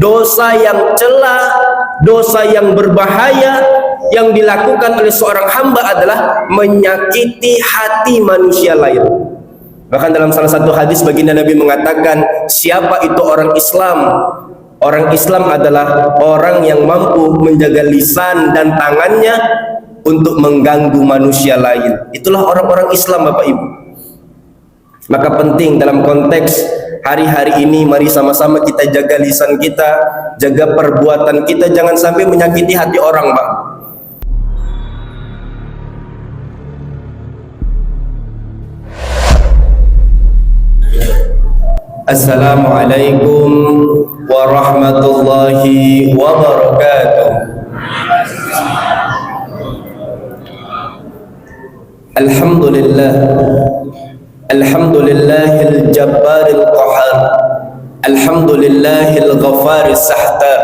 dosa yang celah, dosa yang berbahaya yang dilakukan oleh seorang hamba adalah menyakiti hati manusia lain. Bahkan dalam salah satu hadis baginda Nabi mengatakan, siapa itu orang Islam? Orang Islam adalah orang yang mampu menjaga lisan dan tangannya untuk mengganggu manusia lain. Itulah orang-orang Islam, Bapak Ibu. Maka penting dalam konteks hari-hari ini, mari sama-sama kita jaga lisan kita, jaga perbuatan kita, jangan sampai menyakiti hati orang, Pak. Assalamualaikum warahmatullahi wabarakatuh. Alhamdulillah, alhamdulillahil jabbaril qahar, alhamdulillahil ghafaris sahtar,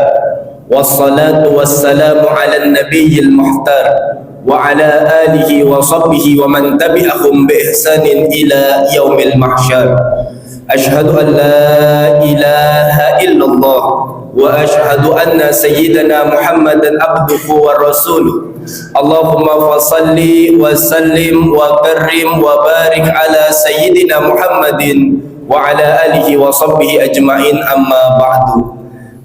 wassalatu wassalamu ala nabiyyil muhtar wa ala alihi wa sahbihi wa man tabi'ahum bi ihsanin ila yaumil mahsyar. Ashhadu an la ilaha illallah wa ashhadu anna sayyidana Muhammadan abduhu wa rasuluh. Allahumma fasalli wa sallim wa karrim wa barik ala sayyidina Muhammadin wa ala alihi wa sahbihi ajma'in, amma ba'du.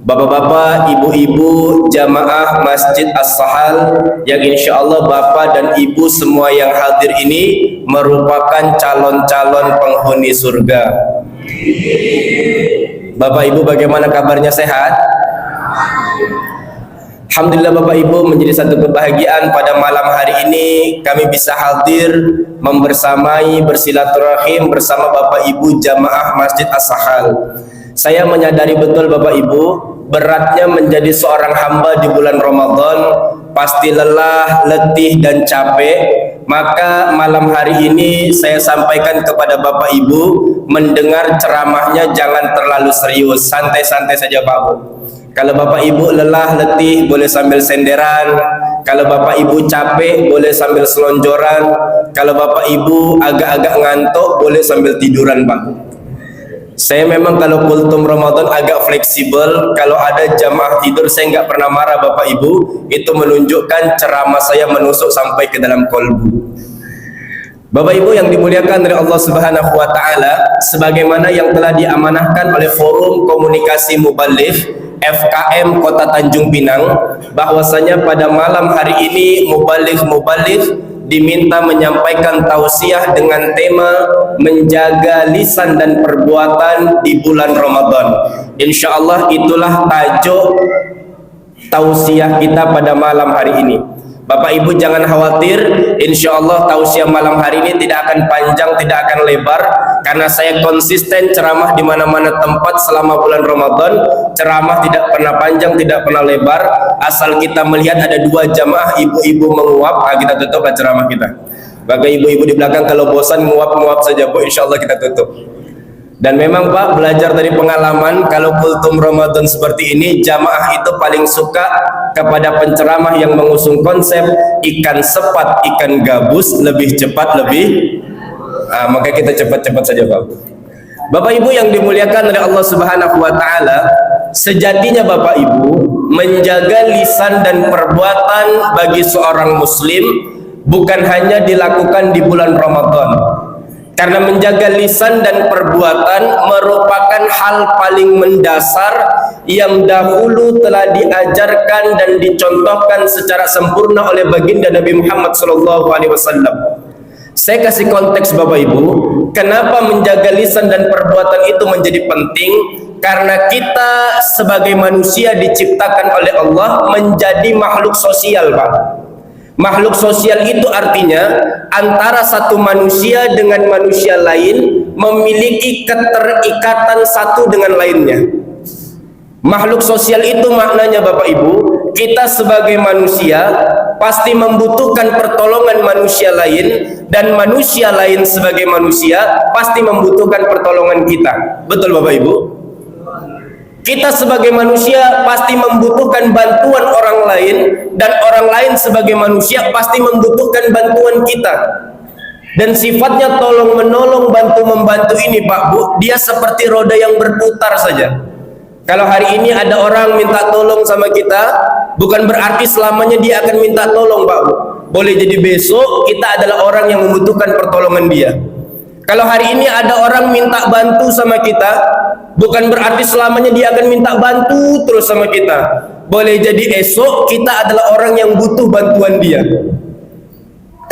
Bapak-bapak, ibu-ibu, jamaah Masjid As-Sahal yang insyaallah bapak dan ibu semua yang hadir ini merupakan calon-calon penghuni surga. Bapak Ibu, bagaimana kabarnya, sehat? Alhamdulillah Bapak Ibu, menjadi satu kebahagiaan pada malam hari ini kami bisa hadir membersamai bersilaturahim bersama Bapak Ibu jamaah Masjid As-Sahal. Saya menyadari betul Bapak Ibu, beratnya menjadi seorang hamba di bulan Ramadan, pasti lelah, letih dan capek. Maka malam hari ini saya sampaikan kepada Bapak Ibu, mendengar ceramahnya jangan terlalu serius, santai-santai saja Pak Bu. Kalau Bapak Ibu lelah, letih, boleh sambil senderan. Kalau Bapak Ibu capek, boleh sambil selonjoran. Kalau Bapak Ibu agak-agak ngantuk, boleh sambil tiduran Pak. Saya memang kalau kultum Ramadan agak fleksibel. Kalau ada jamaah tidur, saya nggak pernah marah Bapak Ibu. Itu menunjukkan ceramah saya menusuk sampai ke dalam kolbu. Bapak Ibu yang dimuliakan oleh Allah Subhanahu wa taala, sebagaimana yang telah diamanahkan oleh Forum Komunikasi Mubaligh FKM Kota Tanjung Pinang, bahwasanya pada malam hari ini mubaligh diminta menyampaikan tausiah dengan tema menjaga lisan dan perbuatan di bulan Ramadan. Insyaallah itulah tajuk tausiah kita pada malam hari ini. Bapak Ibu jangan khawatir, insyaallah tausiah malam hari ini tidak akan panjang, tidak akan lebar, karena saya konsisten ceramah di mana-mana tempat selama bulan Ramadan. Ceramah tidak pernah panjang, tidak pernah lebar, asal kita melihat ada dua jamaah ibu-ibu menguap, kita tutup ceramah kita. Bagi ibu-ibu di belakang kalau bosan menguap-menguap saja Bu, insyaallah kita tutup. Dan memang Pak, belajar dari pengalaman, kalau kultum Ramadan seperti ini, jamaah itu paling suka kepada penceramah yang mengusung konsep ikan sepat, ikan gabus, lebih cepat, lebih maka kita cepat-cepat saja Pak. Bapak Ibu yang dimuliakan oleh Allah Subhanahu wa taala, sejatinya Bapak Ibu, menjaga lisan dan perbuatan bagi seorang muslim bukan hanya dilakukan di bulan Ramadan. Karena menjaga lisan dan perbuatan merupakan hal paling mendasar yang dahulu telah diajarkan dan dicontohkan secara sempurna oleh baginda Nabi Muhammad SAW. Saya kasih konteks Bapak Ibu, kenapa menjaga lisan dan perbuatan itu menjadi penting? Karena kita sebagai manusia diciptakan oleh Allah menjadi makhluk sosial Pak. Makhluk sosial itu artinya antara satu manusia dengan manusia lain memiliki keterikatan satu dengan lainnya. Makhluk sosial itu maknanya Bapak Ibu, kita sebagai manusia pasti membutuhkan pertolongan manusia lain, dan manusia lain sebagai manusia pasti membutuhkan pertolongan kita. Betul Bapak Ibu? Kita sebagai manusia pasti membutuhkan bantuan orang lain, dan orang lain sebagai manusia pasti membutuhkan bantuan kita. Dan sifatnya tolong menolong, bantu membantu ini Pak Bu, dia seperti roda yang berputar saja. Kalau hari ini ada orang minta tolong sama kita, bukan berarti selamanya dia akan minta tolong, Pak Bu. Boleh jadi besok kita adalah orang yang membutuhkan pertolongan dia. Kalau hari ini ada orang minta bantu sama kita, bukan berarti selamanya dia akan minta bantu terus sama kita. Boleh jadi esok kita adalah orang yang butuh bantuan dia.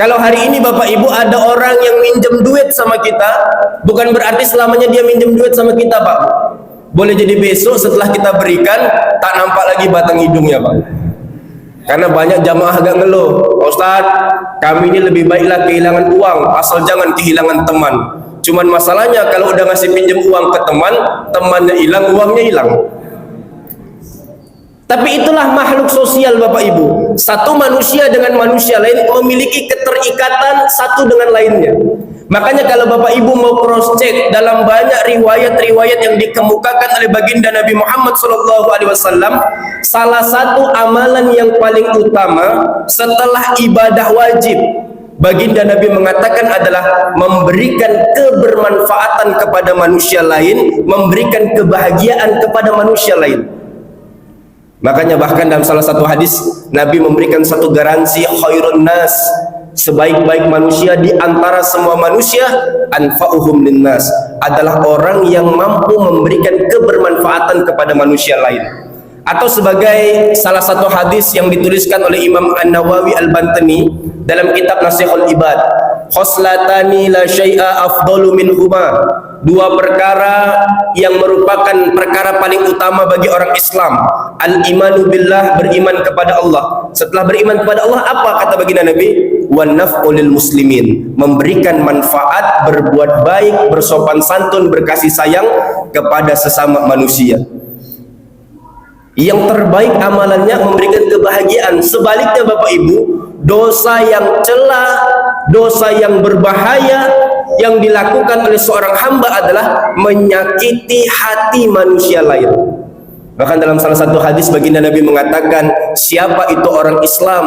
Kalau hari ini Bapak Ibu ada orang yang minjem duit sama kita, bukan berarti selamanya dia minjem duit sama kita, Pak. Boleh jadi besok setelah kita berikan tak nampak lagi batang hidungnya, Pak. Karena banyak jamaah agak ngeluh, Ustaz, kami ini lebih baiklah kehilangan uang asal jangan kehilangan teman. Cuman masalahnya kalau udah ngasih pinjam uang ke teman, temannya hilang, uangnya hilang. Tapi itulah makhluk sosial Bapak Ibu. Satu manusia dengan manusia lain memiliki keterikatan satu dengan lainnya. Makanya kalau Bapak Ibu mau cross check dalam banyak riwayat-riwayat yang dikemukakan oleh baginda Nabi Muhammad SAW, salah satu amalan yang paling utama setelah ibadah wajib, baginda Nabi mengatakan adalah memberikan kebermanfaatan kepada manusia lain, memberikan kebahagiaan kepada manusia lain. Makanya bahkan dalam salah satu hadis Nabi memberikan satu garansi, khairun nas, sebaik-baik manusia di antara semua manusia, anfa'uhum linnas, adalah orang yang mampu memberikan kebermanfaatan kepada manusia lain. Atau sebagai salah satu hadis yang dituliskan oleh Imam An-Nawawi Al-Bantani dalam kitab Nasihul Ibad, khoslatani la syai'a afdalu minhuma, dua perkara yang merupakan perkara paling utama bagi orang Islam. Al-imanu billah, beriman kepada Allah. Setelah beriman kepada Allah, apa kata baginda Nabi? Wan naf'u lil muslimin, memberikan manfaat, berbuat baik, bersopan santun, berkasih sayang kepada sesama manusia. Yang terbaik amalannya memberikan kebahagiaan. Sebaliknya Bapak Ibu, dosa yang celah, dosa yang berbahaya yang dilakukan oleh seorang hamba adalah menyakiti hati manusia lain. Bahkan dalam salah satu hadis baginda Nabi mengatakan, siapa itu orang Islam?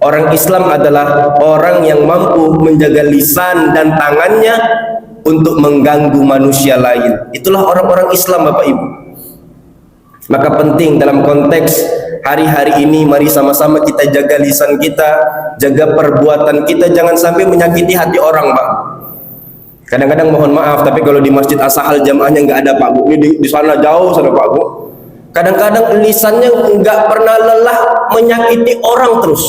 Orang Islam adalah orang yang mampu menjaga lisan dan tangannya untuk mengganggu manusia lain. Itulah orang-orang Islam Bapak Ibu. Maka penting dalam konteks hari-hari ini, mari sama-sama kita jaga lisan kita, jaga perbuatan kita, jangan sampai menyakiti hati orang, Pak. Kadang-kadang mohon maaf, tapi kalau di Masjid As-Sahal jamaahnya nggak ada, Pak Bu. Ini di sana jauh sana, Pak Bu. Kadang-kadang lisannya nggak pernah lelah menyakiti orang terus.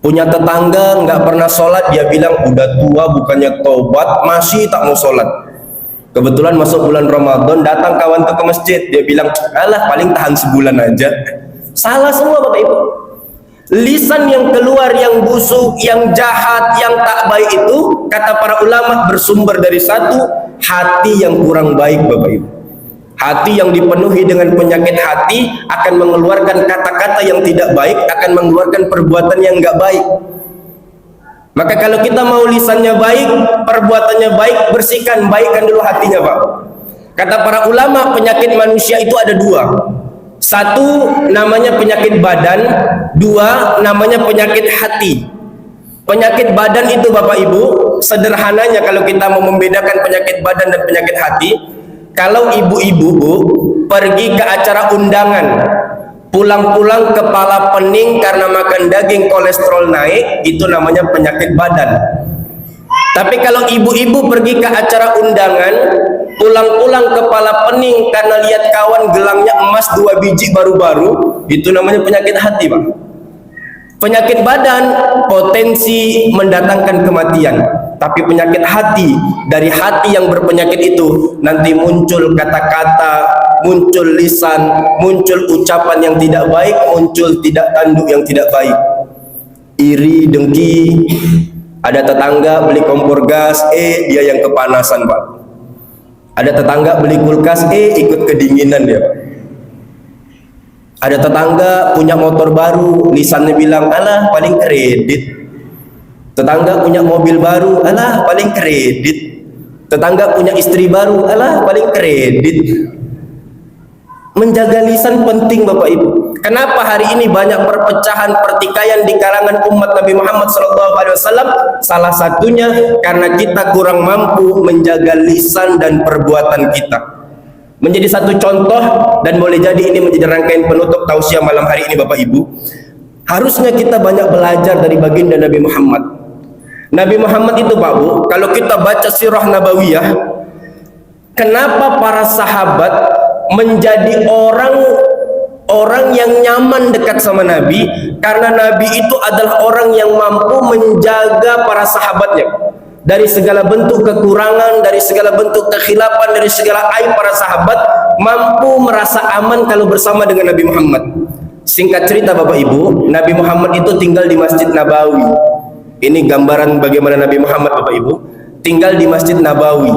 Punya tetangga nggak pernah sholat, dia bilang udah tua bukannya tobat masih tak mau sholat. Kebetulan masuk bulan Ramadan, datang kawan ke masjid, dia bilang, alah paling tahan sebulan aja. Salah semua Bapak Ibu. Lisan yang keluar yang busuk, yang jahat, yang tak baik itu, kata para ulama, bersumber dari satu, hati yang kurang baik Bapak Ibu. Hati yang dipenuhi dengan penyakit hati akan mengeluarkan kata-kata yang tidak baik, akan mengeluarkan perbuatan yang enggak baik. Maka kalau kita mau lisannya baik, perbuatannya baik, bersihkan, baikkan dulu hatinya, Pak. Kata para ulama, penyakit manusia itu ada dua. Satu namanya penyakit badan, dua namanya penyakit hati. Penyakit badan itu Bapak Ibu, sederhananya kalau kita mau membedakan penyakit badan dan penyakit hati, kalau ibu-ibu Bu, pergi ke acara undangan, pulang-pulang kepala pening karena makan daging, kolesterol naik, itu namanya penyakit badan. Tapi kalau ibu-ibu pergi ke acara undangan, pulang-pulang kepala pening karena lihat kawan gelangnya emas 2 biji baru-baru, itu namanya penyakit hati, Pak. Penyakit badan potensi mendatangkan kematian, tapi penyakit hati, dari hati yang berpenyakit itu nanti muncul kata-kata, muncul lisan, muncul ucapan yang tidak baik, muncul tidak tanduk yang tidak baik. Iri, dengki. Ada tetangga beli kompor gas, dia yang kepanasan, Pak. Ada tetangga beli kulkas, ikut kedinginan dia, Pak. Ada tetangga punya motor baru, lisannya bilang, alah paling kredit. Tetangga punya mobil baru, alah paling kredit. Tetangga punya istri baru, alah paling kredit. Menjaga lisan penting Bapak Ibu. Kenapa hari ini banyak perpecahan, pertikaian di kalangan umat Nabi Muhammad SAW? Salah satunya karena kita kurang mampu menjaga lisan dan perbuatan kita. menjadi satu contoh, dan boleh jadi ini menjadi rangkaian penutup tausiah malam hari ini Bapak Ibu. Harusnya kita banyak belajar dari baginda Nabi Muhammad. Nabi Muhammad itu Pak Bu, kalau kita baca sirah nabawiyah, kenapa para sahabat menjadi orang yang nyaman dekat sama Nabi? Karena Nabi itu adalah orang yang mampu menjaga para sahabatnya dari segala bentuk kekurangan, dari segala bentuk kekhilafan, dari segala aib. Para sahabat mampu merasa aman kalau bersama dengan Nabi Muhammad. Singkat cerita Bapak Ibu, Nabi Muhammad itu tinggal di Masjid Nabawi. Ini gambaran bagaimana Nabi Muhammad Bapak Ibu tinggal di Masjid Nabawi.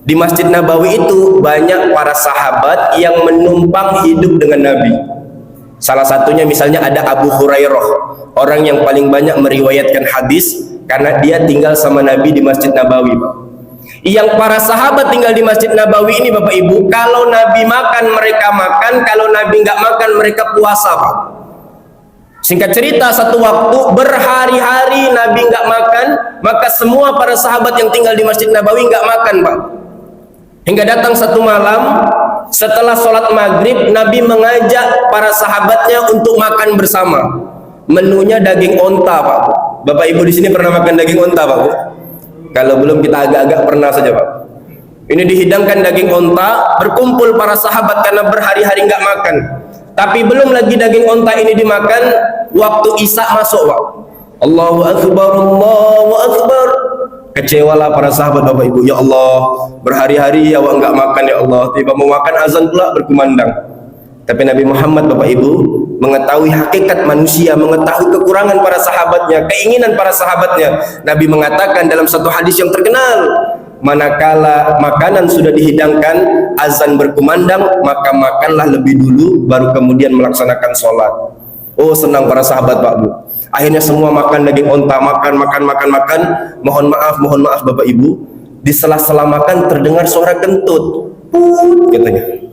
Di Masjid Nabawi itu banyak para sahabat yang menumpang hidup dengan Nabi. Salah satunya misalnya ada Abu Hurairah, orang yang paling banyak meriwayatkan hadis karena dia tinggal sama Nabi di Masjid Nabawi, Pak. Yang para sahabat tinggal di Masjid Nabawi ini Bapak Ibu, kalau Nabi makan mereka makan, kalau Nabi nggak makan mereka puasa, Pak. Singkat cerita, satu waktu berhari-hari Nabi nggak makan, maka semua para sahabat yang tinggal di Masjid Nabawi nggak makan, Pak. Hingga datang satu malam setelah sholat maghrib, Nabi mengajak para sahabatnya untuk makan bersama. Menunya daging onta, Pak. Bapak Ibu di sini pernah makan daging onta, Pak? Kalau belum, kita agak-agak pernah saja, Pak. Ini dihidangkan daging onta, berkumpul para sahabat karena berhari-hari nggak makan. Tapi belum lagi daging onta ini dimakan, waktu Isya masuk, Pak. Allahu Akbar, Allahu Akbar. Kecewalah para sahabat Bapak Ibu. Ya Allah, berhari-hari awak enggak makan ya Allah. Tiba mau makan azan pula berkumandang. Tapi Nabi Muhammad Bapak Ibu mengetahui hakikat manusia, mengetahui kekurangan para sahabatnya, keinginan para sahabatnya. Nabi mengatakan dalam satu hadis yang terkenal, manakala makanan sudah dihidangkan, azan berkumandang, maka makanlah lebih dulu, baru kemudian melaksanakan sholat. Oh, senang para sahabat Pak Bu. Akhirnya semua makan daging onta, makan. Mohon maaf Bapak Ibu, di sela-sela makan terdengar suara kentut, katanya.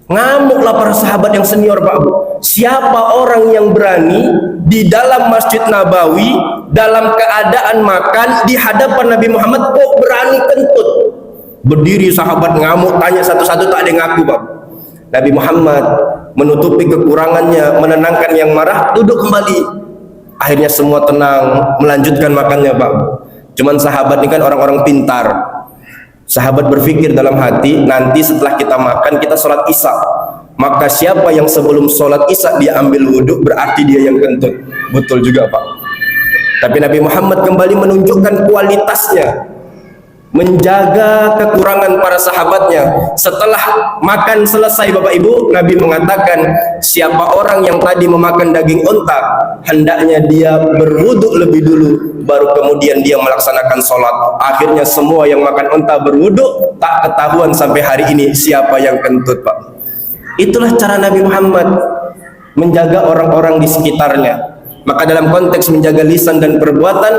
Ngamuklah para sahabat yang senior Pak Bu. Siapa orang yang berani di dalam Masjid Nabawi dalam keadaan makan di hadapan Nabi Muhammad kok berani kentut? Berdiri sahabat ngamuk, tanya satu-satu, tak ada yang ngaku, Pak. Nabi Muhammad menutupi kekurangannya, menenangkan yang marah, duduk kembali. Akhirnya semua tenang, melanjutkan makannya, Pak. Cuman sahabat ini kan orang-orang pintar. Sahabat berpikir dalam hati, nanti setelah kita makan, kita sholat Isya. Maka siapa yang sebelum sholat Isya dia ambil wudhu, berarti dia yang kentut. Betul juga, Pak. Tapi Nabi Muhammad kembali menunjukkan kualitasnya, menjaga kekurangan para sahabatnya. Setelah makan selesai Bapak Ibu, Nabi mengatakan, siapa orang yang tadi memakan daging unta, hendaknya dia berwudu lebih dulu, baru kemudian dia melaksanakan sholat. Akhirnya semua yang makan unta berwudu, tak ketahuan sampai hari ini siapa yang kentut, Pak. Itulah cara Nabi Muhammad menjaga orang-orang di sekitarnya. Maka dalam konteks menjaga lisan dan perbuatan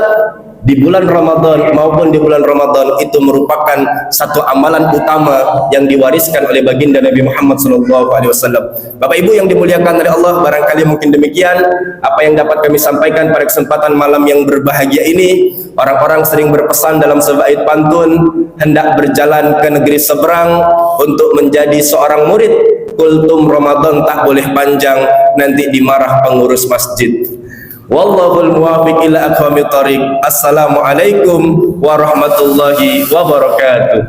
di bulan Ramadan maupun di bulan Ramadan, itu merupakan satu amalan utama yang diwariskan oleh baginda Nabi Muhammad SAW. Bapak Ibu yang dimuliakan oleh Allah, barangkali mungkin demikian apa yang dapat kami sampaikan pada kesempatan malam yang berbahagia ini. Orang-orang sering berpesan dalam sebaik pantun, hendak berjalan ke negeri seberang untuk menjadi seorang murid. Kultum Ramadan tak boleh panjang, nanti dimarah pengurus masjid. Wallahul muwaffiq ila aqwamit thoriq. Assalamualaikum warahmatullahi wabarakatuh.